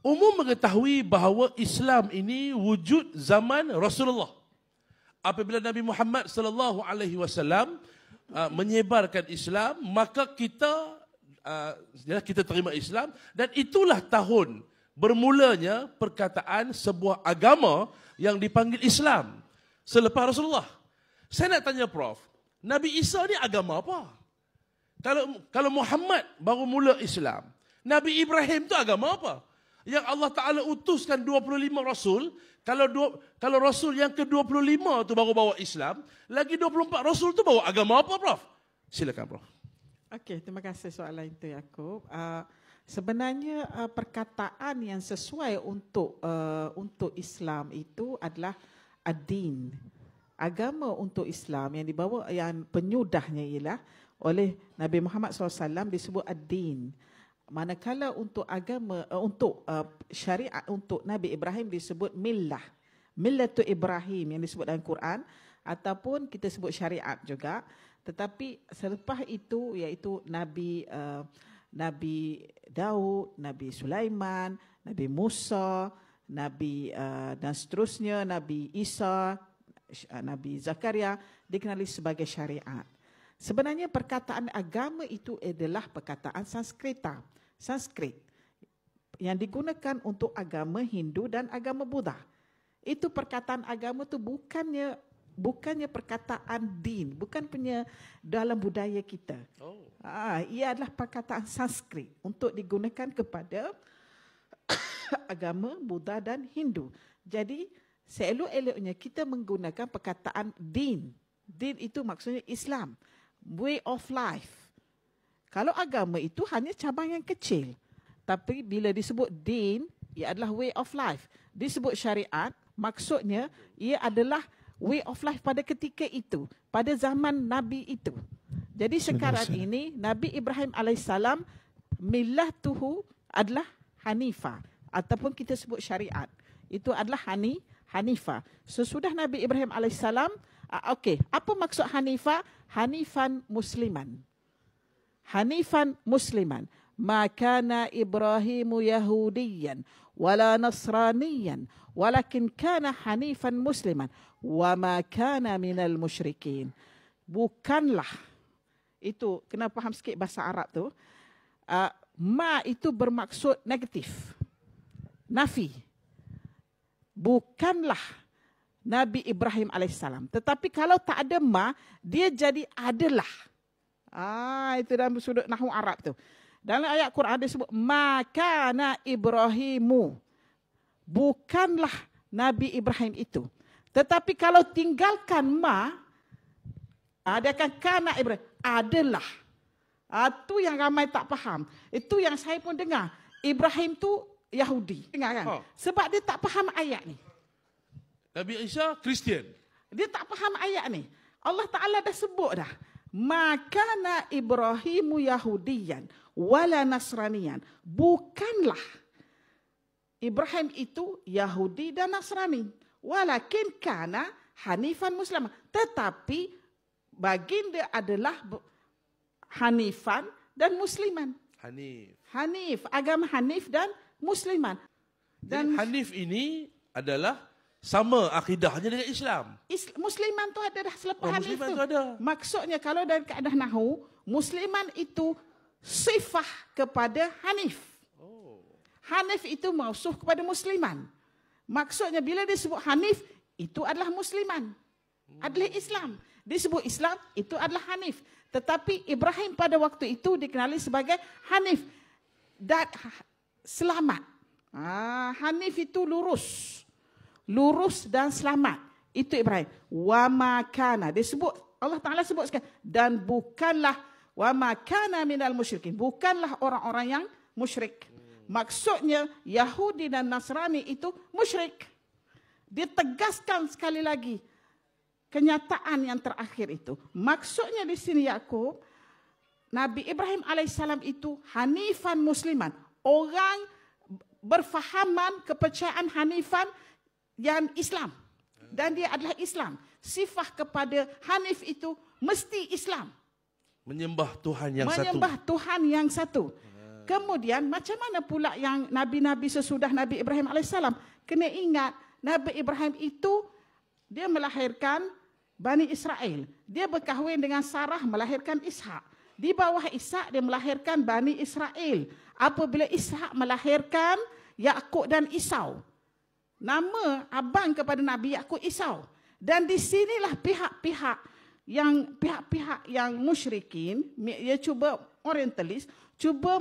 Umum mengetahui bahawa Islam ini wujud zaman Rasulullah. Apabila Nabi Muhammad sallallahu alaihi wasallam menyebarkan Islam, maka kita terima Islam, dan itulah tahun bermulanya perkataan sebuah agama yang dipanggil Islam selepas Rasulullah. Saya nak tanya Prof, Nabi Isa ni agama apa? Kalau Muhammad baru mula Islam, Nabi Ibrahim tu agama apa? Yang Allah Ta'ala utuskan 25 Rasul, kalau Rasul yang ke-25 tu baru bawa Islam, lagi 24 Rasul tu bawa agama apa, Prof? Silakan, Prof. Okey, terima kasih soalan itu, Yaakob. Sebenarnya perkataan yang sesuai untuk Islam itu adalah ad-din. Agama untuk Islam yang dibawa, yang penyudahnya ialah oleh Nabi Muhammad SAW disebut ad-din. Manakala untuk agama, untuk syariat untuk Nabi Ibrahim disebut millah. Millatu Ibrahim yang disebut dalam Quran, ataupun kita sebut syariat juga. Tetapi selepas itu iaitu Nabi Daud, Nabi Sulaiman, Nabi Musa, Nabi dan seterusnya, Nabi Isa, Nabi Zakaria dikenali sebagai syariat. Sebenarnya perkataan agama itu adalah perkataan Sanskrit yang digunakan untuk agama Hindu dan agama Buddha. Itu perkataan agama itu bukannya perkataan din, bukan punya dalam budaya kita. Ia adalah perkataan Sanskrit untuk digunakan kepada agama Buddha dan Hindu. Jadi seelok-eloknya kita menggunakan perkataan din. Din itu maksudnya Islam, way of life. Kalau agama itu hanya cabang yang kecil. Tapi bila disebut din, ia adalah way of life. Disebut syariat, maksudnya ia adalah way of life pada ketika itu, pada zaman Nabi itu. Jadi sekarang ini Nabi Ibrahim alaihissalam millatuhu adalah Hanifah, ataupun kita sebut syariat. Itu adalah Hanifah. Sesudah Nabi Ibrahim alaihissalam, apa maksud Hanifah? Hanifan musliman. Ma kana Ibrahimu Yahudiyan wala Nasraniyan walakin kana hanifan musliman wa ma kana minal musyrikin. Bukanlah, itu kena faham sikit bahasa Arab tu. Ma itu bermaksud negatif, nafi. Bukanlah Nabi Ibrahim alaihissalam. Tetapi kalau tak ada ma, dia jadi adalah. Itu dalam sudut nahwu Arab tu. Dalam ayat Quran disebut makana Ibrahimu. Bukanlah Nabi Ibrahim itu. Tetapi kalau tinggalkan ma, dia akan kana Ibrahim. Adalah. Itu yang ramai tak faham. Itu yang saya pun dengar. Ibrahim tu Yahudi. Dengar kan? Sebab dia tak faham ayat ni. Nabi Isa Kristian. Dia tak faham ayat ni. Allah Ta'ala dah sebut dah. Makana Ibrahimu Yahudiyan wala Nasraniyan. Bukanlah Ibrahim itu Yahudi dan Nasrani. Walakin kana Hanifan Muslim. Tetapi baginda adalah Hanifan dan Musliman. Hanif. Agama Hanif dan Musliman. Dan Hanif ini adalah sama akidahnya dengan Islam. Musliman tu ada dah selepas Hanif Musliman tu. ada. Maksudnya kalau dari kaedah nahu, Musliman itu sifah kepada Hanif. Hanif itu mausuh kepada Musliman. Maksudnya bila disebut Hanif, itu adalah Musliman. Adalah Islam. Disebut Islam, itu adalah Hanif. Tetapi Ibrahim pada waktu itu dikenali sebagai Hanif. Dan selamat. Hanif itu lurus. Lurus dan selamat. Itu Ibrahim. Wa ma kana. Disebut, Allah Ta'ala sebut sekali. Dan bukanlah wa ma kana minal musyrikin. Bukanlah orang-orang yang musyrik. Maksudnya Yahudi dan Nasrani itu musyrik. Ditegaskan sekali lagi kenyataan yang terakhir itu. Maksudnya di sini Yaakob, Nabi Ibrahim alaihissalam itu Hanifan Musliman. Orang berfahaman kepercayaan Hanifan yang Islam. Dan dia adalah Islam. Sifat kepada Hanif itu mesti Islam. Menyembah Tuhan yang satu. Menyembah Tuhan yang satu. Kemudian macam mana pula yang nabi-nabi sesudah Nabi Ibrahim alaihissalam? Kena ingat, Nabi Ibrahim itu dia melahirkan Bani Israel. Dia berkahwin dengan Sarah melahirkan Ishak. Di bawah Ishak dia melahirkan Bani Israel. Apabila Ishak melahirkan Yakub dan Esau. Nama abang kepada Nabi Yakub Esau. Dan di sinilah pihak-pihak yang musyrikin, dia cuba orientalis, cuba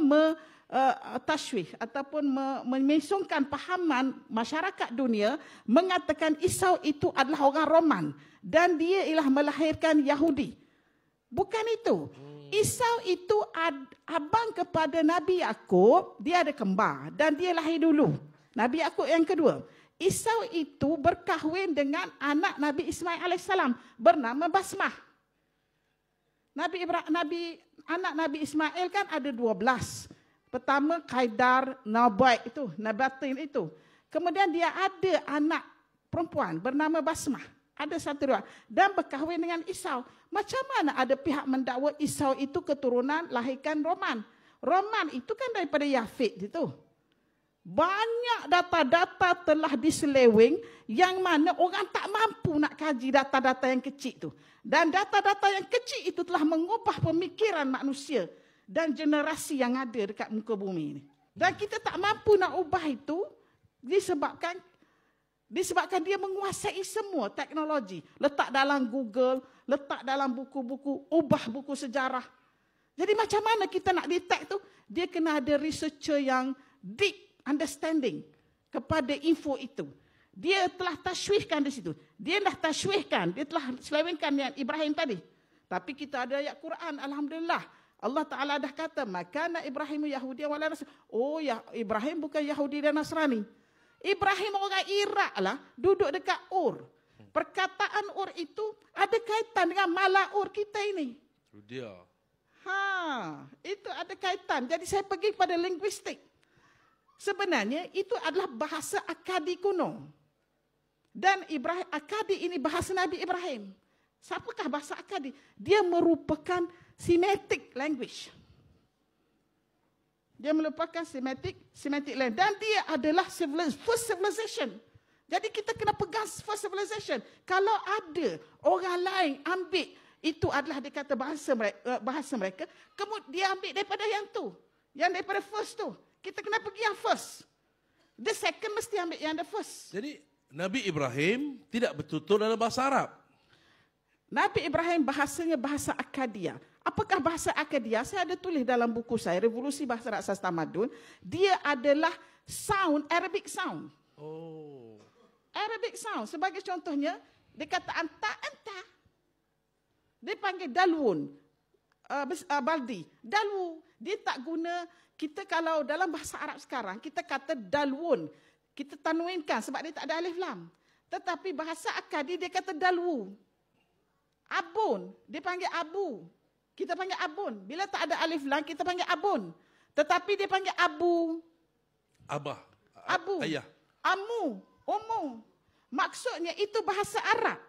tashwih ataupun memesongkan pahaman masyarakat dunia, mengatakan Esau itu adalah orang Roman dan dia ialah melahirkan Yahudi. Bukan itu. Esau itu abang kepada Nabi Yakub, dia ada kembar dan dia lahir dulu. Nabi Yakub yang kedua. Esau itu berkahwin dengan anak Nabi Ismail alaihissalam bernama Basmah. Anak Nabi Ismail kan ada 12. Pertama Qaidar, Nabatin itu. Kemudian dia ada anak perempuan bernama Basmah. Ada satu dua. Dan berkahwin dengan Esau. Macam mana ada pihak mendakwa Esau itu keturunan lahirkan Roman. Roman itu kan daripada Yafid itu. Banyak data-data telah diseleweng yang mana orang tak mampu nak kaji data-data yang kecil itu. Dan data-data yang kecil itu telah mengubah pemikiran manusia dan generasi yang ada dekat muka bumi ini. Dan kita tak mampu nak ubah itu disebabkan dia menguasai semua teknologi. Letak dalam Google, letak dalam buku-buku, ubah buku sejarah. Jadi macam mana kita nak detect tu? Dia kena ada researcher yang deep understanding kepada info itu. Dia telah tashwihkan di situ. Dia telah selewengkan yang Ibrahim tadi. Tapi kita ada ayat Quran, alhamdulillah. Allah Taala dah kata, "Makana Ibrahim Yahudi wala Nasrani." Oh ya, Ibrahim bukan Yahudi dan Nasrani. Ibrahim orang Iraq lah, duduk dekat Ur. Perkataan Ur itu ada kaitan dengan Malaur kita ini. Itu dia. Itu ada kaitan. Jadi saya pergi kepada linguistik. Sebenarnya itu adalah bahasa Akadi kuno. Dan Akadi ini bahasa Nabi Ibrahim. Siapakah bahasa Akadi? Dia merupakan Semitic language. Dia merupakan Semitic language. Dan dia adalah first civilization. Jadi kita kena pegang first civilization. Kalau ada orang lain ambil, itu adalah dia kata bahasa mereka. Kemudian dia ambil daripada yang tu. Yang daripada first tu. Kita kena pergi yang first. The second mesti ambil yang the first. Jadi Nabi Ibrahim tidak bertutur dalam bahasa Arab. Nabi Ibrahim bahasanya bahasa Akadia. Apakah bahasa Akadia? Saya ada tulis dalam buku saya, Revolusi Bahasa Raksasa Tamadun. Dia adalah Arabic sound. Oh. Arabic sound. Sebagai contohnya, dia kata anta. Dia panggil dalwun. Baldi. Dalwu. Dia tak guna. Kita kalau dalam bahasa Arab sekarang, kita kata dalwun. Kita tanwinkan sebab dia tak ada alif lam. Tetapi bahasa Akadi dia kata dalwu. Abun, dia panggil abu. Kita panggil abun. Bila tak ada alif lam, kita panggil abun. Tetapi dia panggil abu. Abah. Abu. Ayah. Amu. Umu. Maksudnya itu bahasa Arab.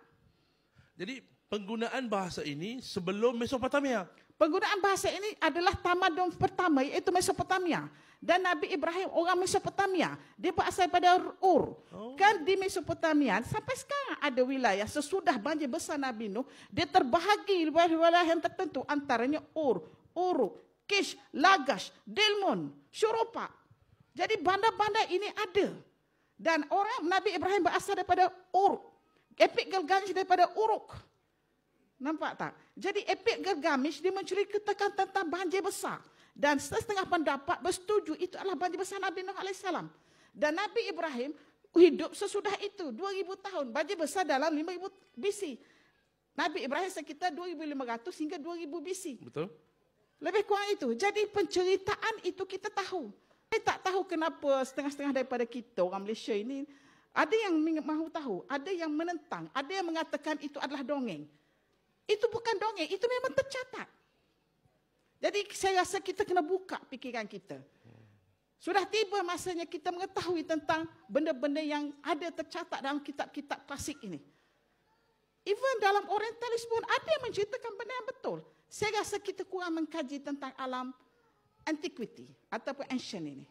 Jadi penggunaan bahasa ini sebelum Mesopotamia. Penggunaan bahasa ini adalah tamadun pertama, iaitu Mesopotamia. Dan Nabi Ibrahim orang Mesopotamia. Dia berasal pada Ur. Kan di Mesopotamia, sampai sekarang ada wilayah sesudah banjir besar Nabi Nuh, dia terbahagi wilayah yang tertentu. Antaranya Ur, Uruk, Kish, Lagash, Delmon, Syurupa. Jadi bandar-bandar ini ada. Dan orang Nabi Ibrahim berasal daripada Ur. Epik Gilgamesh daripada Uruk. Nampak tak? Jadi epik Gilgamesh dia menceritakan tentang banjir besar. Dan setengah pendapat bersetuju itu adalah banjir besar Nabi Nuh AS. Dan Nabi Ibrahim hidup sesudah itu, 2000 tahun. Banjir besar dalam 5000 BC. Nabi Ibrahim sekitar 2500 hingga 2000 BC. Betul. Lebih kurang itu. Jadi penceritaan itu kita tahu. Saya tak tahu kenapa setengah-setengah daripada kita, orang Malaysia ini, ada yang mahu tahu, ada yang menentang, ada yang mengatakan itu adalah dongeng. Itu bukan dongeng, itu memang tercatat. Jadi saya rasa kita kena buka fikiran kita. Sudah tiba masanya kita mengetahui tentang benda-benda yang ada tercatat dalam kitab-kitab klasik ini. Even dalam Orientalis pun ada yang menceritakan benda yang betul. Saya rasa kita kurang mengkaji tentang alam antiquity ataupun ancient ini.